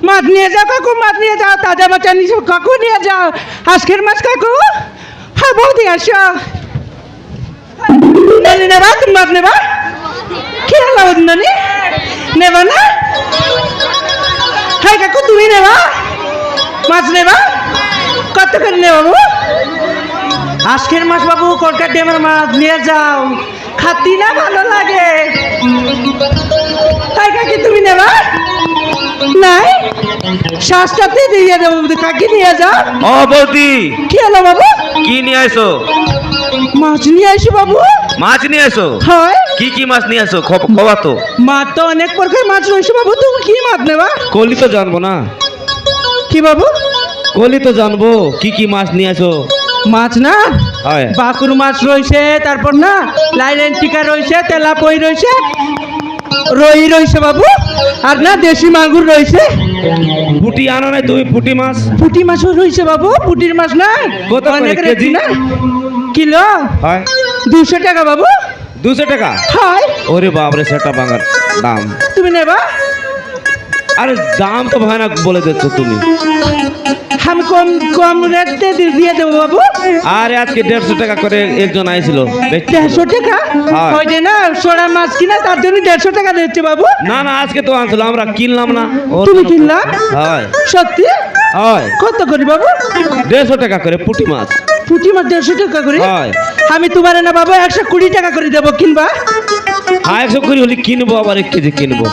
মাছ নিয়ে যাও কাকু, মাছ নিয়ে যাও, তাজা মাছ নিয়ে যাও কাকু, নিয়ে যাও আজকের মাছ কাকু। হ্যাঁ বৌদি আসো, নানি নেবা, তুমি মাছ নেবা? কি হলো নানি, নেবা না? হ্যাঁ কাকু তুমি নেবা, মাছ নেবা? কত করে নেবা বাবু? আজকের মাছ বাবু কলকাতা ড্যামের মাছ নিয়ে যাও, খাতি না ভালো লাগে। তাই কাকি তুমি নেবা? নাই, শ্বাসটাতে দিয়ে দেবো, কাকি নিয়ে যাও। ও বৌদি, কি হলো বাবু? কি নিয়ে আইছো? মাছ নিয়ে আসি বাবু। মাছ নিয়ে আইছো? হয়। কি কি মাছ নিয়ে আইছো খবর তো? মাছ তো অনেক প্রকার মাছ রয়েছে বাবু, তুমি কি মাছ নেবা? কলি তো জানবো না। কি বাবু? কলি তো জানবো কি কি মাছ নিয়ে আইছো। মাছ না, বাকুর মাছ রয়েছে, তারপর না লাইলেন টিকা রয়েছে, তেলাপই রয়েছে, রই রয়েছে বাবু, আর না দেশি মাগুর রয়েছে। পুটি আনো নাই তুমি? পুটি মাছ, পুটি মাছও রয়েছে বাবু। পুটির মাছ না কত করে কেজি? না কিলো হয় 200 টাকা বাবু। 200 টাকা? হয়। ওরে বাপরে, সেটা বাঙার দাম। তুমি নেবা? আরে দাম তো ভয়ানক বলে দিচ্ছ তুমি। আমি কম কম রেটে দিয়ে দেবো বাবু। আরে আজকে 150 টাকা করে একজন আইছিল। 150 টাকা? ওই যে না সোড়া মাছ কিনা, তার জন্য 150 টাকা দিচ্ছে বাবু। না না, আজকে তো আনছিল, আমরা কিনলাম না। তুমি কিনলা? হয়। সত্যি? হয়। কত করে বাবু? 150 টাকা করে পুটি মাছ। পুঁটি মাছ 150 টাকা করে? হয়। আমি তোমার না বাবু 120 টাকা করে দেবো, কিনবা? হ্যাঁ 120 হলে কিনবো, আবার 1 কেজি কিনবো।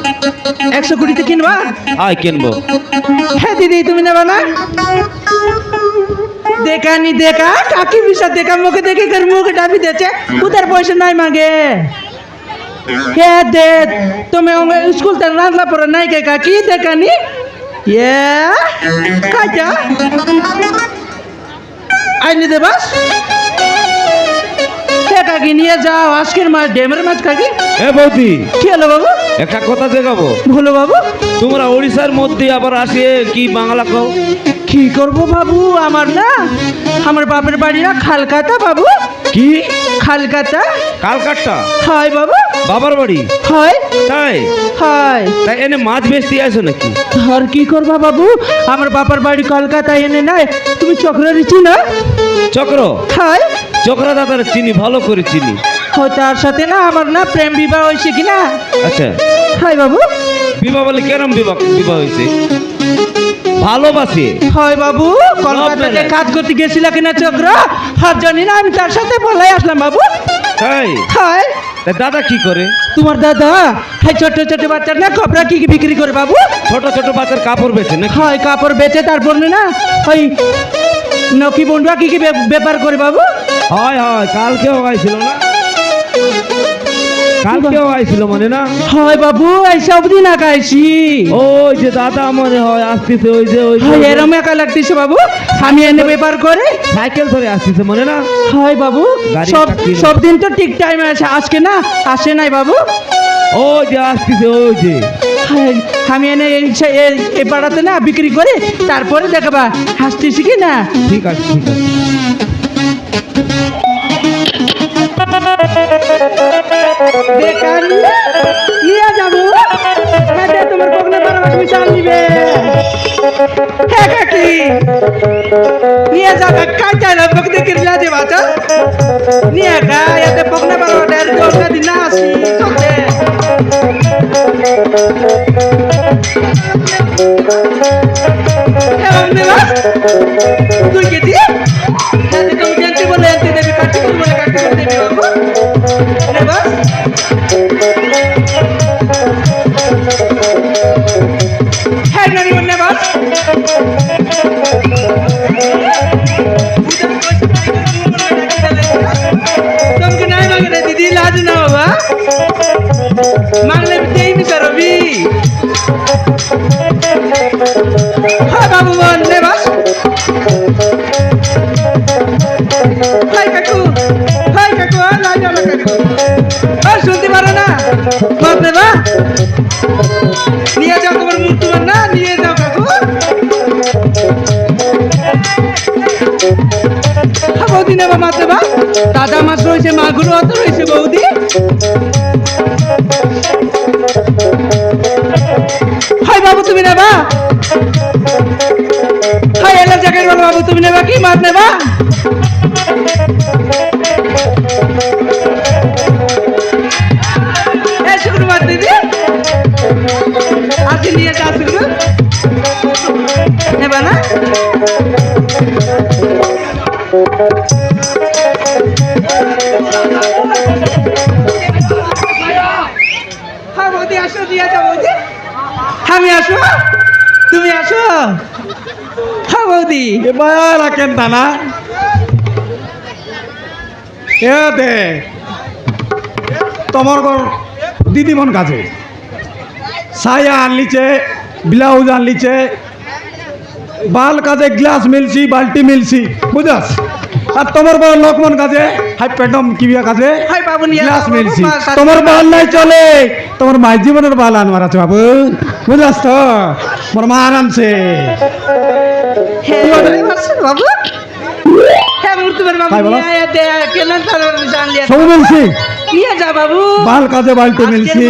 120 কিনবা? হ্যাঁ কিনবো। হ্যাঁ দিদি তুমি নেবা না? দেখানি দেখা কাকি বিষা দেখা, মুখে দেখে कर मुंह डाबी देचे, उधर पैसे नहीं मांगे। हे दे तुम्हें स्कूल तक रांधला पर नहीं के काकी देखानी ये काजा आइने दे बस। কাকি নিয়ে যাও আজকের মাছ, ড্যামের মাছ কাকি। এ বৌদি, কি হলো বাবু? একটা কথা দেখাবো। বলো বাবু। তোমরা ওড়িশার মধ্যে আবার আসিয়ে কি বাংলা কও? কি করবো বাবু, আমার না আমার বাপের বাড়ি না খালকাতা বাবু। কি খালকাতা? কালকাটা? হয় বাবু। বাবার বাড়ি? হয়। তাই? হয়। তাই এনে মাছ বেচতে আসো নাকি? আর কি করবা বাবু, আমার বাবার বাড়ি কলকাতা, এনে নাই। তুমি চক্র দিচ্ছি না? চক্র? হয়। চক্র দাদার চিনি, ভালো করে চিনি। হয়, তার সাথে না আমার না প্রেম বিবাহ হয়েছে কিনা। আচ্ছা। হয় বাবু। বিবাহ বলে কেরম বিবাহ হয়েছে? ভালোবাসে? হয় বাবু, কলকাতাতে কাজ করতে গেছিল কিনা চক্র, হাত জানি না, আমি তার সাথে পলাই আসলাম বাবু। তাই? হয়। দাদা কি করে? তোমার দাদা হ্যাঁ ছোট ছোট বাচ্চার না কাপড় কি বিক্রি করে বাবু। ছোট ছোট বাচ্চার কাপড় বেচে না? হয়, কাপড় বেচে, তারপর না ওই নকি বন্ধুয়া কি ব্যাপার করে বাবু। হয় হয়, কালকেও আইছিল না? কালকেও আইছিল মনে না? হয় বাবু, এই সব দিন আঁকাইছি। ওই যে দাদা মনে হয় আসতেছে, ওই যে ওই এরম একা লাগতেছে বাবু, আমি এনে ব্যাপার করে সাইকেল ধরে আসতেছে মনে না? হয় বাবু, সব দিন তো ঠিক টাইমে আসে, আজকে না আসে নাই বাবু। ওই যে আসতেছে, ওই যে আমি এনে এই পাড়াতে না বিক্রি করে তারপরে দেখাবা হাসতেছি কি না। ঠিক আছে ঠিক আছে। নিয়ে যাবো তোমার পকনে তুমি চাল নিবে। হ্যাঁ কাকি নিয়ে যাও, কাজ চাই না পকনে কিনলা যে বাচ্চা নিয়ে গা এতে পকনে বারোটা অন্য দিন না আসি চলতে। তুই কেজি তুমি জানতে বলে আনতে দেবে, কাটতে বলে কাটতে দেবে বাবু। হ্যাঁ নানি বললে বাস তোমাকে নাই মাগে রে দিদি, লাজ না বাবা, মাগলে দেই নি করবি। হ্যাঁ বাবু বললে বাস। মাছ নেবা নিয়ে যাও তোমার মূর্তিমান না নিয়ে যাও কাকু হ্যাঁ বৌদি নেবা মাছ নেবা দাদা মাছ রয়েছে মাগুর অত রয়েছে বৌদি হাই বাবু তুমি নেবা হাই এলার জায়গায় বলো বাবু তুমি নেবা কি মাছ নেবা শুক্রবার দিদি আজকে নিয়ে যা শুক্র নেবা না হ্যাঁ বৌদি আসো দিয়ে যাও বৌদি আমি আসো তুমি আসো হ্যাঁ বৌদি এবার রাখেন দানা এ দে তোমার ঘর দিদিমন কাছে সায়া আনলিছে ব্লাউজ আনলিছে বাল কাজে গ্লাস মিলছি বাল্টি মিলছি বুঝাস আর তোমার বড় লক্ষ্মণ কাজে হাই পেটম কিবিয়া কাজে হাই বাবু নিয়ে গ্লাস মিলছি তোমার বাল নাই চলে তোমার মাই জীবনের বাল আনবার আছে বাবু বুঝাস তো মোর মা আনছে বাবু হ্যাঁ মূর্তিমান বাবু হাই বলো। নিয়ে আয়া দে কেন তার জানলি সব মিলছি নিয়ে যা বাবু বাল কাজে বাল্টি মিলছি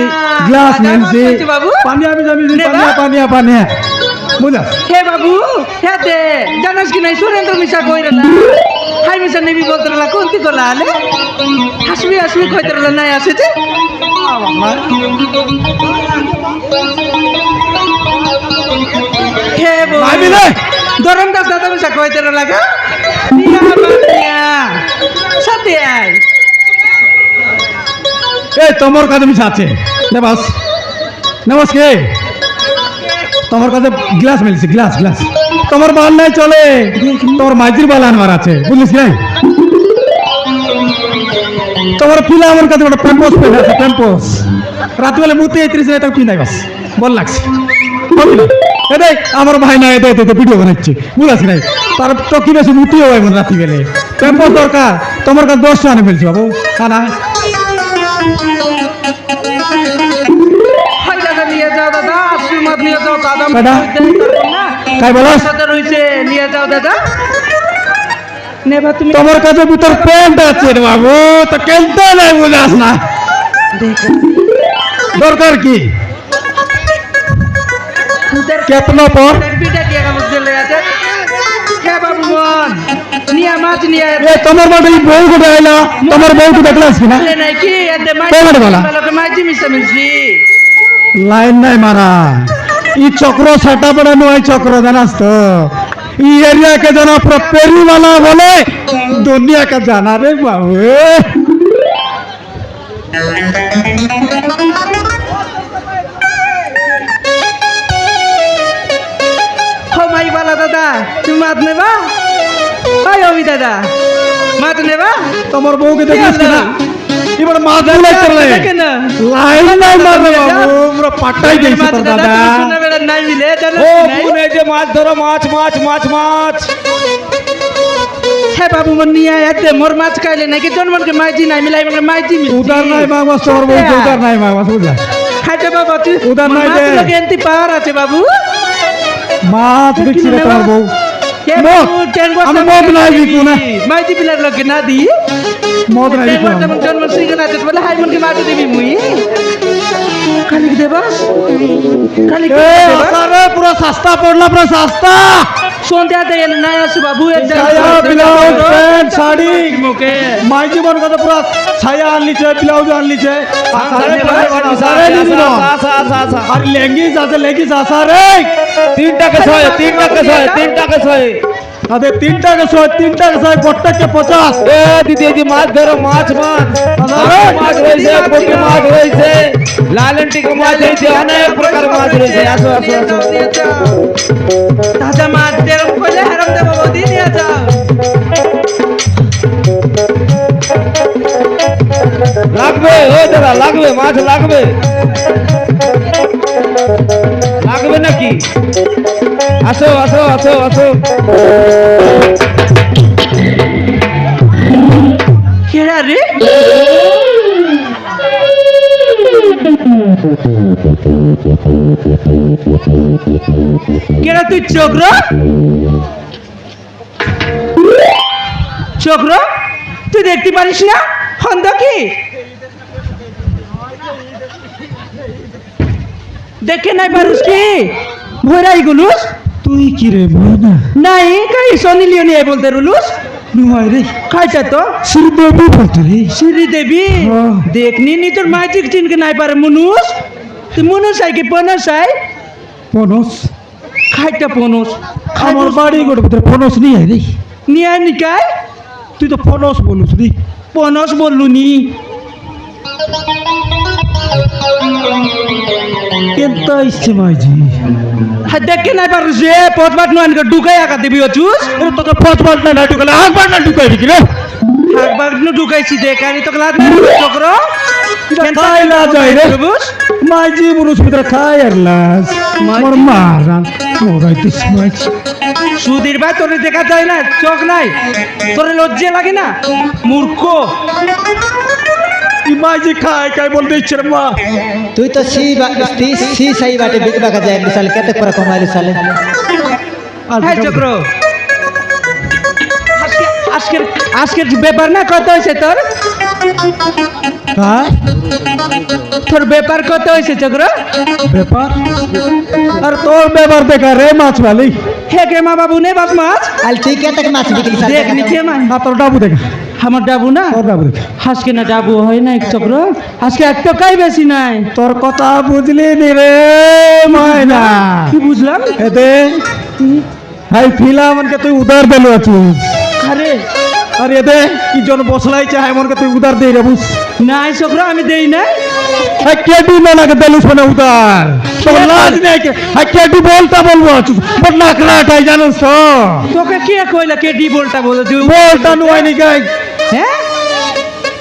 গ্লাস মিলছি বাবু পানিয়া মিলছি নেবা? পানিয়া পানিয়া পানিয়া বুঝাস হে বাবু হে দে জানাস কি নাই সুরেন্দ্র মিশা কইরা না হাই মিশা নেবি বলতে রলা কোনটি কলা আলে হাসবি হাসবি কইতে রলা নাই আসেছে হে বউ নাই মিলে। ধরম দাস দাদা মিশা কইতে রলা গা নিয়া বানিয়া সাথে আয় এই তোমার কাছে মিশা আছে নেবাস নেবাস কে তোমার কাছে গ্লাস মিলছে গ্লাস গ্লাস তোমার বাল নাই চলে তোমার মাঝির বাল আনবার আছে বুঝলিস নাই তোমার পিলা আমার কাছে একটা প্যাম্পোস পেয়ে আছে প্যাম্পোস রাতবেলা মুতে এইত্রিশ এটা কি নাই বাস বল লাগছে এটাই আমার ভাই না এটা এটা ভিডিও বানাচ্ছে বুঝাস নাই তার তো কি বেশি মুতিও হয় মনে রাত্রি বেলে প্যাম্পোস দরকার তোমার কাছে 10 আনে ফেলছি বাবু না হাই দাদা নিয়ে যাও দাদা আশীর্বাদ নিয়ে যাও দাদা দাদা। কাই বলস সাথে রয়েছে নিয়ে যাও দাদা নেবা তুমি তোমার কাছে ভিতর প্যান্ট আছে রে বাবু তো কেনতে নাই বুঝাস না দরকার কি কেতনো পর বিটা দিয়ে কাগজ দিলে আছে হে বাবু মন নিয়ে মাছ নিয়ে এ তোমার বাড়ি বউ কোথায় আইলা তোমার বউ তো দেখলাস কি না আলে নাই কি এতে মাছ কই মানে বলা? লোকে মাছ মিশে মিশি লাইন নাই মারা ই চক্র ছাটা পড়ে নয় চক্র জানাস তো ই এরিয়া কে জানা পুরো পেরিওয়ালা বলে দুনিয়া কে জানা রে বাবু হো মাই বালা দাদা তুমি মাছ নেবা হাই অভি দাদা মাছ নেবা তোমার বউকে দেখিস কি না এবার মাছ গুলো চলে কেন লাইন নাই মারে বাবু পুরো পাটাই গেছে তোর দাদা নাই মিলে ও কোন এই যে মাছ ধরো মাছ মাছ মাছ মাছ হে বাবু মন নিয়ে এতে মোর মাছ খাইলে নাকি জন্মনকে মাইজি নাই মিলাই মানে মাইজি মিল উদার নাই মাগবাস তোমার বউকে উদার নাই মাগবাস বুঝলা খাইতে বাবা তুই উদার নাই মাছ দে। লোকে এনতি পাওয়ার আছে বাবু মাছ বিক্রি রে তোমার বউ হে মদ। বাবু টেঙ্গো আমি মদ নাই বিকু না মাইজি বিলার লোকে না দি মদ নাই বিকু না। যেমন জন্ম সিংহ আছে বলে হাই মনকে মাছ দিবি মুই খালি দেবা খালি এ আরে পুরো সস্তা পড়লা পুরো সস্তা সন্ধ্যা দেয় নাই আসু বাবু ছায়া ব্লাউজ প্যান্ট শাড়ি মুখে মাই জীবন কথা পুরো ছায়া আনলিছে ব্লাউজ আনলিছে আর লেগিস আছে লেগিস আসা রে 3 টাকা 6 3 টাকা 6 3 টাকা 6 আরে 3 টাকা 3 টাকা গোটাকে 50 এ দিদি এই যে মাছ ধরো মাছ মাছ মাছ রয়েছে পুঁটি মাছ রয়েছে লালনটিকা মাছ রয়েছে অনেক প্রকার মাছ রয়েছে আসো আসো আসো তাজা মাছ দেরম কইলে হারাম দেব বৌদি নিয়ে যাও লাগবে ও দাদা লাগবে মাছ লাগবে লাগবে নাকি আসো আসো আসো আসো কেরা রে কেরা তুই চক্র চক্র তুই দেখতে পারিস না হন্দ কি দেখে নাই পারিস কি ভৈরাই গুলুস তুই কি রে ময়না নাই কাই সনিলিও নিয়ে বলতে রুলুস নুয়াই রে খাইছা তো শ্রীদেবী বলতে রে শ্রী দেবী হ্যাঁ। দেখনি নি তোর মাইজিক চিনকে নাই পারে মনুষ তুই মনুষ আই কি পনস আই পনস খাইটা পনস আমার বাড়ি গোটে ভিতরে পনস নিয়ে আয় রে নিয়ে নিকাই তুই তো পনস বলুস রে পনস বললু নি কেনতা ইচ্ছে মাইজি হ্যাঁ দেখে নাই পারিস রে পথবাট নয় ঢুকাই আঁকা দিবি অচুস এর তোকে পাঁচ বার না ঢুকালে একবার না ঢুকাই দিকি রে একবার ঢুকাইছি দেখ আর তোকে লাদ নাই চক্র খাই না যায় রে মাইজি বলুস ভিতরে খাই আর লাস আমার মারান মোরাইতিস মাইজ সুধীর ভাই তোরে দেখা যায় না চোখ নাই তোরে লজ্জা লাগে না মূর্খ ই মাইজি খাই খাই বলতে ইচ্ছে রে মা তুই তো सी सही बाटे बिकबा का जाए साले कते पर कमाइली साले হ্যাঁ চক্র আজকের আজকের ব্যাপার না কত হয়েছে তোর হ্যাঁ তোর ব্যাপার কত হয়েছে চক্র ব্যাপার আর তোর ব্যাপার দেখা রে মাছ वाली হে কে মা বাবু নে বাপ মাছ अल ठीक है तक माछ बिकली साले দেখ নিচে মা আর তোর ডাবু দেখা আমার ডাবু না তোর ডাবু দেখা আজকে না ডাবু হয় না চক্র আজকে এক টাকাই বেশি নাই তোর কথা বুঝলি নি রে ময়না কি বুঝলাম এতে হাই ফিলা মনকে তুই উদার দেলু আছিস আরে আর এতে কি জন বসলাই চাই মনকে তুই উদার দেই রে বুঝ নাই চক্র আমি দেই না হাই কেডি না লাগে দেলুস মানে উদার তোর লাজ নেই কে হাই কেডি বলতা বলবো আছিস বড় নাকড়াটাই জানোস তো তোকে কে কইলা কে ডি বলটা বলে তুই বলতা নুয়াই নি গাই হ্যাঁ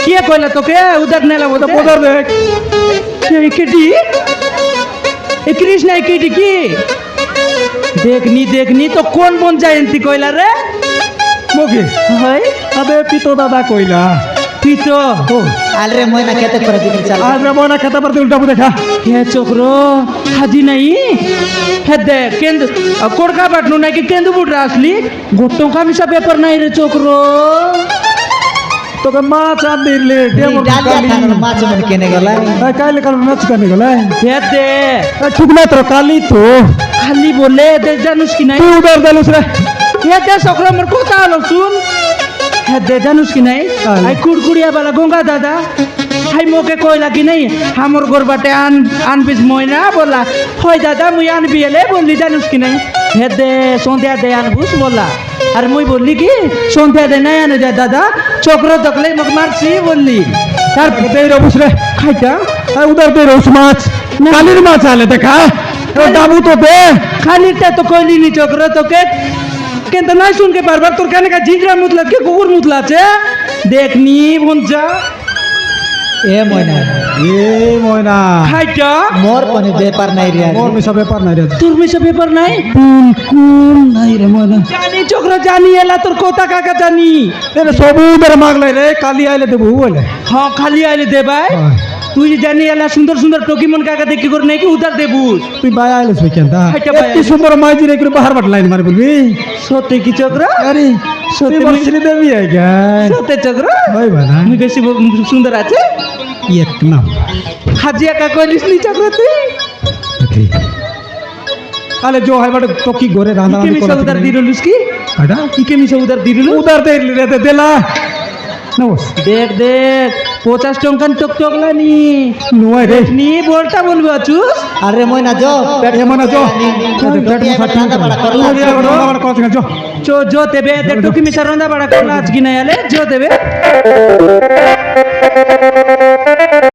কে কইলা তোকে উদার নেলা তো বলতে পদার দেখ K D A Krishna K D কি দেখনি তো কোন বন জয়ন্তী কইলা রে মোকে হয় আবে পিতো দাদা কইলা পিতো ও अल रे मोइना कते पर बिकली साले আর রে ময়না খেতে পারতে উল্টাবু দেখা হে চক্র হাজি নাই হে দে কেন্দ্র কোড়কা বাটনু নাকি কেন্দ্র বুটরা আসলি গোট্টো কামিসা পেপার নাই রে চক্র তোকে মাছ আর দিলে ডেমো डालिया था माछ मन केने गला কাইলে কাল নাচ কানে গেলে হে দে ঠিক না তোর কালি তো খালি বলে দে জানুস কি নাই তুই উদার দেলুস রে হে দে চক্র মোর কথা হলো শুন হে দে জানুস কি নাই আরে। আই কুড়কুড়িয়া বালা গঙ্গা দাদা হাই মোকে কইলা কি নাই হামর গরবাটে আনবিস ময়না বললা হয় দাদা মুই আনবি এলে বললি জানুস কি নাই হে দে সন্ধ্যা দে আনবুস বললা আর মুই বললি কি সন্ধ্যা দে নাই আনে যায় দাদা চক্র দেখলে মোক মারছি বললি তার দেই রবুস রে খাইটা আর উদার দেই রবুস মাছ কালির মাছ আলে দেখা ও ডাবু তো দে খালিটা তো কইলি নি চক্র তোকে কিন্তু নাই শুনকে পারবার তোর কানে কা জিংরা মুতলা কে কুকুর মুতলা আছে দেখনি বঞ্জা ए मोइना এ ময়না খাইটা मोर पनि व्यापार নাই रे মোর মিশা ব্যাপার নাই রে তোর মিশে পেপার নাই বিলকুল নাই রে ময়না জানি চক্র জানি এলা তোর কথা কাকা জানি এরে সবু বের মাগলাই রে কালি আইলে দেবু বলে হ্যাঁ খালি আইলে দে ভাই তুই জানি এলা সুন্দর সুন্দর টকিমন কাকা দেখি করে নাকি উদার দেবুস তুই বাই আইলে সই কেনতা হাইটা বাই এত সুন্দর মাইজি রে করে বাহার বাট লাইন মারি বলবি সত্যি কি চক্র আরে সত্যি তুই বলছিলি দেবি আই গায় সত্যি চক্র ভাই বানা আমি বেশি সুন্দর আছে এক নাম হাজিয়া কাকা কইলিস নি চক্র তুই আলে जो है बट तो की गोरे रांदा ইকে মিশা উদার দিরলুস কি আডা ইকে মিশা উদার দিরলু উদার দে রে দেলা নমস দেখ দেখ 50 টঙ্কান টক টকলানি নুয়াই রে নি বলটা বলবো আচুস अरे मोइना जो पेट এ মনা जो पेट में खाना बड़ा कर ला রান্না কত जो जो देवे देख टोकी मिशा रंदा बड़ा करला आज की नहीं आले जो देवे